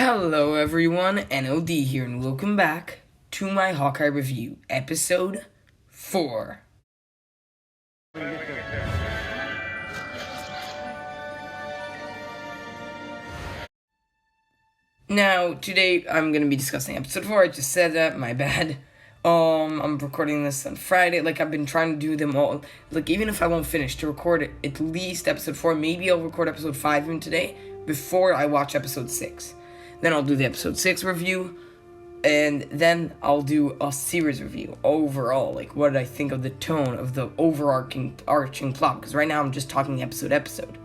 Hello everyone, NOD here, and welcome back to my Hawkeye review, episode 4. Now, today I'm going to be discussing episode 4, I just said that, my bad. I'm recording this on Friday, I've been trying to do them all, even if I won't finish, to record at least episode 4, maybe I'll record episode 5 even today, before I watch episode 6. Then I'll do the episode 6 review, and then I'll do a series review overall, what did I think of the tone of the overarching plot, because right now I'm just talking episode,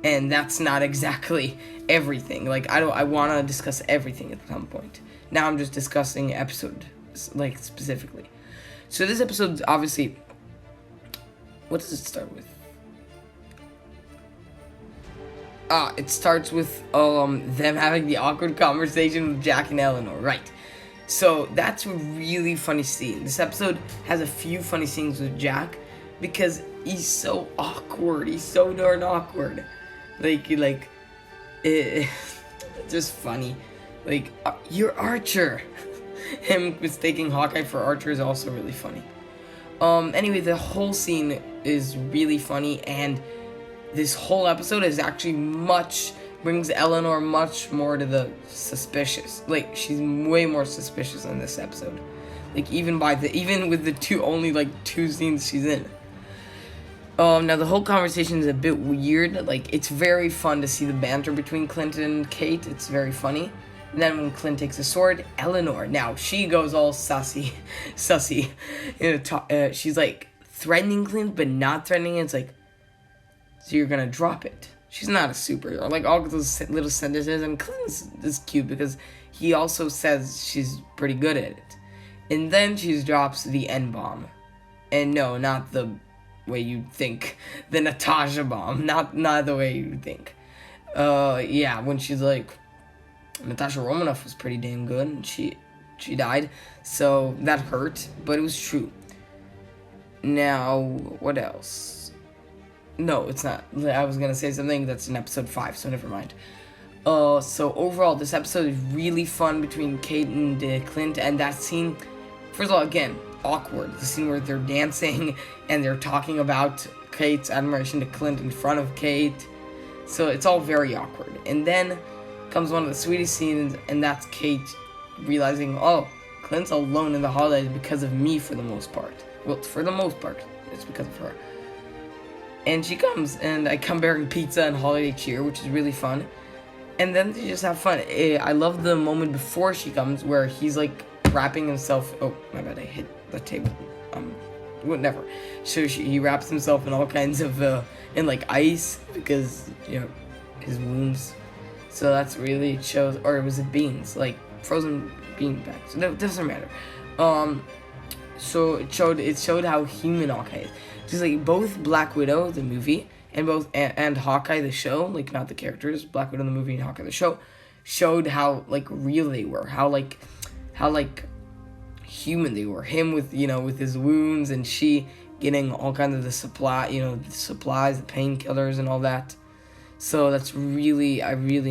and that's not exactly everything. I want to discuss everything at some point. Now I'm just discussing episode, specifically. So this episode, obviously, what does it start with? It starts with them having the awkward conversation with Jack and Eleanor, right? So that's a really funny scene. This episode has a few funny scenes with Jack because he's so awkward. He's so darn awkward. It's just funny. You're Archer. Him mistaking Hawkeye for Archer is also really funny. Anyway, the whole scene is really funny, and this whole episode is actually brings Eleanor much more to the suspicious. She's way more suspicious in this episode. Even with the only two scenes she's in. Now the whole conversation is a bit weird. It's very fun to see the banter between Clint and Kate. It's very funny. And then when Clint takes a sword, Eleanor, now she goes all sussy. She's threatening Clint, but not threatening it. It's so you're gonna drop it. She's not a superhero. All those little sentences, and Clint is cute because he also says she's pretty good at it. And then she drops the N-bomb. And no, not the way you think. The Natasha bomb. Not the way you think. When she's Natasha Romanoff was pretty damn good, and she died. So that hurt, but it was true. Now, what else? No, it's not. I was going to say something that's in episode 5, so never mind. So overall, this episode is really fun between Kate and Clint, and that scene, first of all, again, awkward. The scene where they're dancing, and they're talking about Kate's admiration to Clint in front of Kate. So it's all very awkward. And then comes one of the sweetest scenes, and that's Kate realizing, Clint's alone in the holidays because of me for the most part. Well, for the most part, it's because of her. And she comes, and I come bearing pizza and holiday cheer, which is really fun. And then they just have fun. I love the moment before she comes where he's wrapping himself. Oh, my bad, I hit the table. Whatever. So he wraps himself in all kinds of in ice because his wounds. So that's really shows, or was it beans, frozen bean bags? No, it doesn't matter. So it showed how human Hawkeye is. Just both Black Widow, the movie, and Hawkeye, the show, not the characters, Black Widow, the movie, and Hawkeye, the show, showed how, real they were, how human they were. Him with his wounds, and she getting all kinds of the supplies, the painkillers, and all that. So that's I really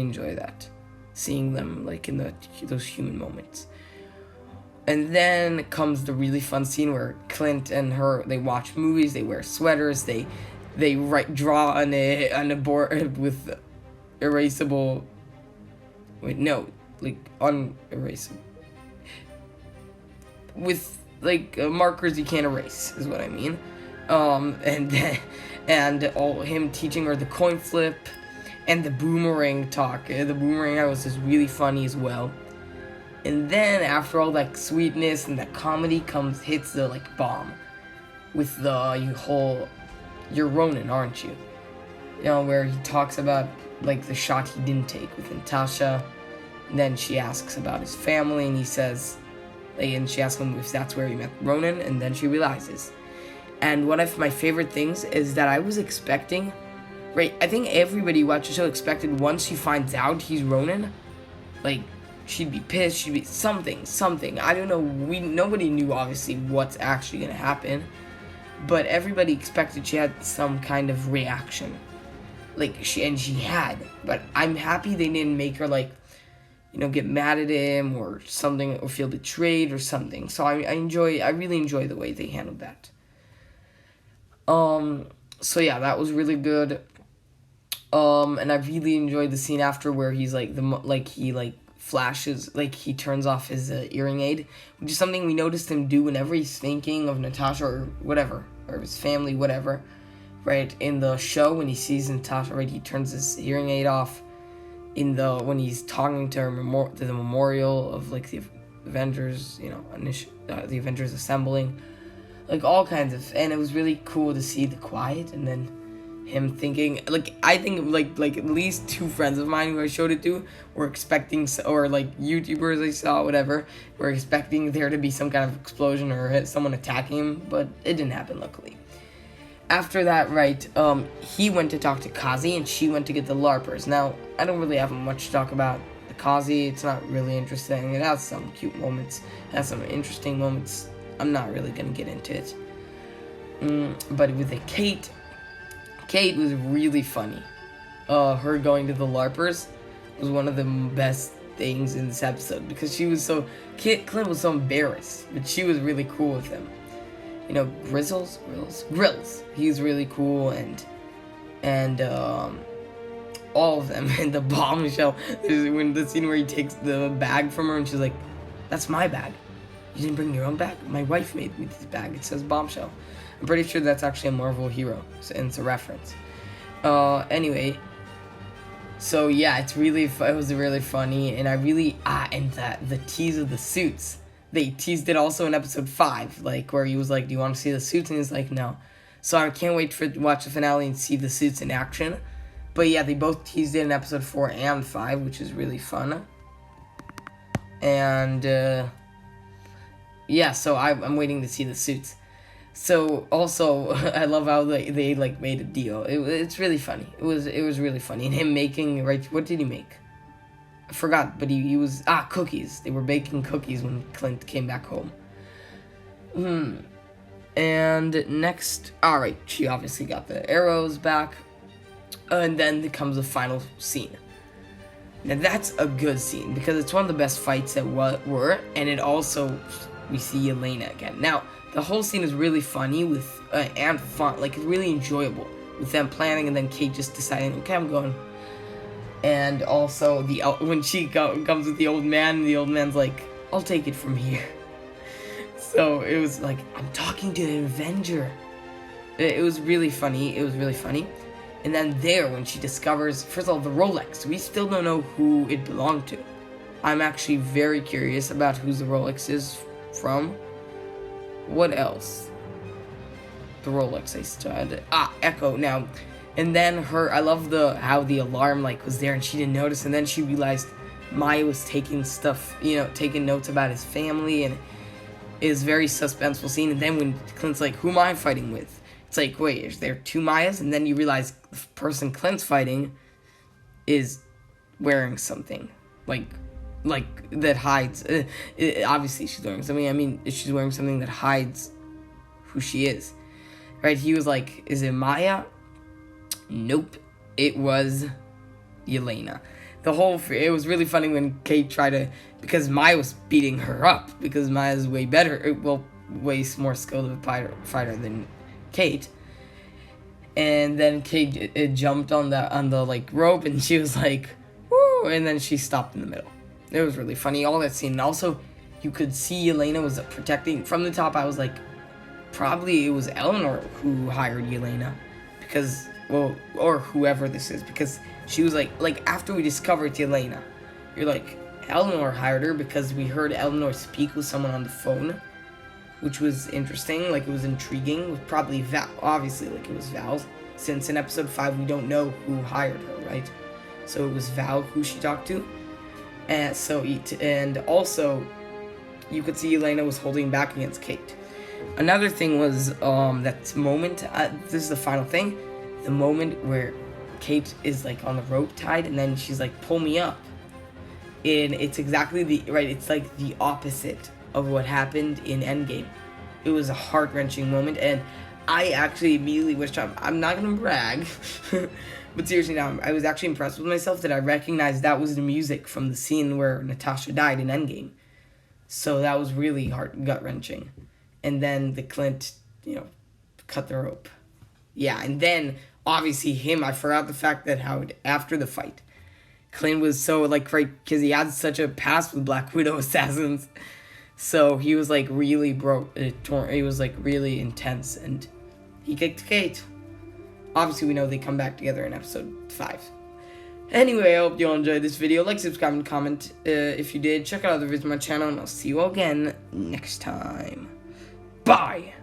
enjoy that, seeing them, in those human moments. And then comes the really fun scene where Clint and her, they watch movies, they wear sweaters, they draw on a board with erasable, unerasable, with markers you can't erase is what I mean. And all him teaching her the coin flip and the boomerang talk. The boomerang was just really funny as well. And then after all that sweetness and that comedy hits the bomb with the you're Ronin, aren't you? Where he talks about the shot he didn't take with Natasha. And then she asks about his family, and he says, and she asks him if that's where he met Ronin, and then she realizes. And one of my favorite things is that I was expecting, right? I think everybody who watched the show expected once she finds out he's Ronin, she'd be pissed, she'd be something. I don't know, nobody knew, obviously, what's actually gonna happen. But everybody expected she had some kind of reaction. She had. But I'm happy they didn't make her, get mad at him or something, or feel betrayed or something. So I really enjoy the way they handled that. So yeah, that was really good. And I really enjoyed the scene after where he's he flashes, he turns off his hearing aid, which is something we noticed him do whenever he's thinking of Natasha or whatever, or his family, whatever, right? In the show, when he sees Natasha, right, he turns his hearing aid off. When he's talking to her to the memorial of the Avengers, the Avengers assembling, all kinds of, and it was really cool to see the quiet, and then him thinking, I think at least 2 friends of mine who I showed it to were expecting, or YouTubers I saw, whatever, were expecting there to be some kind of explosion or someone attacking him, but it didn't happen, luckily. After that, right, he went to talk to Kazi, and she went to get the LARPers. Now, I don't really have much to talk about the Kazi. It's not really interesting. It has some cute moments. It has some interesting moments. I'm not really going to get into it. But with the Kate was really funny. Her going to the LARPers was one of the best things in this episode, because Clint was so embarrassed, but she was really cool with him. Grills. He's really cool, and all of them. And the bombshell, when the scene where he takes the bag from her, and she's like, "That's my bag. You didn't bring your own bag? My wife made me this bag. It says bombshell." I'm pretty sure that's actually a Marvel hero, and it's a reference. Anyway, so yeah, it was really funny, and and the tease of the suits. They teased it also in episode 5, where he was like, "Do you want to see the suits?" And he's like, "No." So I can't wait to watch the finale and see the suits in action. But yeah, they both teased it in episode 4 and 5, which is really fun. And yeah, so I'm waiting to see the suits. So also, I love how they made a deal. It's really funny. It was really funny. And him making, right, what did he make? I forgot, but he was, cookies. They were baking cookies when Clint came back home. And next, alright, she obviously got the arrows back. And then comes the final scene. Now that's a good scene, because it's one of the best fights that were, and it also, we see Elena again. Now, the whole scene is really funny and fun, it's really enjoyable, with them planning and then Kate just deciding, okay, I'm going. And also, when she comes with the old man, and the old man's like, I'll take it from here. So it was like, I'm talking to an Avenger. It was really funny. And then when she discovers, first of all, the Rolex. We still don't know who it belonged to. I'm actually very curious about who the Rolex is from. What else? The Rolex I still had. Echo. Now, and then I love how the alarm was there and she didn't notice, and then she realized Maya was taking taking notes about his family, and it was a very suspenseful scene. And then when Clint's like, who am I fighting with? It's like, wait, is there 2 Mayas? And then you realize the person Clint's fighting is wearing something that hides. Obviously, she's wearing something. I mean, she's wearing something that hides who she is, right? He was like, is it Maya? Nope, it was Yelena. It was really funny when Kate tried to, because Maya was beating her up, because Maya's way better, way more skilled of a fighter than Kate. And then Kate jumped on the rope, and she was like, woo, and then she stopped in the middle. It was really funny, all that scene. And also, you could see Yelena was protecting from the top. I was like, probably it was Eleanor who hired Yelena, because, or whoever this is, because she was like after we discovered Yelena, you're like, Eleanor hired her, because we heard Eleanor speak with someone on the phone, which was interesting, it was intriguing. It was probably Val, obviously, it was Val, since in episode 5 we don't know who hired her, right? So it was Val who she talked to, and also you could see Elena was holding back against Kate. Another thing was that moment. This is the final thing. The moment where Kate is on the rope tied, and then she's like, "Pull me up," and it's exactly it's the opposite of what happened in Endgame. It was a heart-wrenching moment, and I actually immediately wished I'm not gonna brag, But seriously, now I was actually impressed with myself that I recognized that was the music from the scene where Natasha died in Endgame. So that was really gut wrenching. And then the Clint, cut the rope. Yeah, and then obviously him. I forgot the fact that how after the fight, Clint was so right because he had such a past with Black Widow assassins. So he was really he was really intense, and he kicked Kate. Obviously, we know they come back together in episode 5. Anyway, I hope you all enjoyed this video. Like, subscribe, and comment if you did. Check out other videos on my channel, and I'll see you all again next time. Bye!